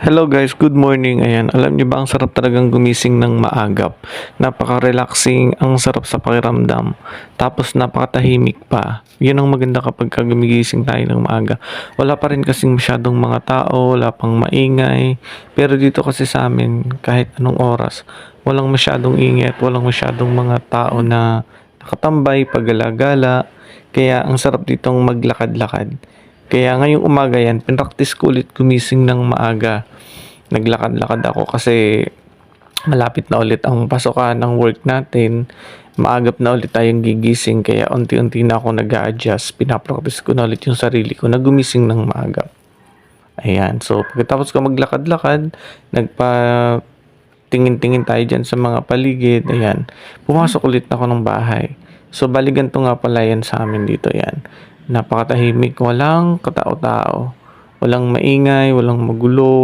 Hello guys, good morning. Ayan, alam niyo ba ang sarap talagang gumising ng maagap. Napaka-relaxing, ang sarap sa pakiramdam. Tapos napakatahimik pa. 'Yun ang maganda kapag gumigising tayo ng maaga. Wala pa rin kasing masyadong mga tao, wala pang maingay. Pero dito kasi sa amin, kahit anong oras, walang masyadong ingay at walang masyadong mga tao na nakatambay, paggala-gala. Kaya ang sarap ditong maglakad-lakad. Kaya ngayong umaga yan, pinractice ko ulit gumising ng maaga. Naglakad-lakad ako kasi malapit na ulit ang pasukan ng work natin. Maagap na ulit tayong gigising kaya unti-unti na ako nag-a-adjust. Pinapractice ko na ulit yung sarili ko na gumising ng maagap. Ayan. So, pagkatapos ko maglakad-lakad, nagpa tingin-tingin tayo dyan sa mga paligid. Ayan. Pumasok ulit ako ng bahay. So, bali ganito nga pala yan sa amin dito. Yan. Napakatahimik. Walang katao-tao. Walang maingay, walang magulo.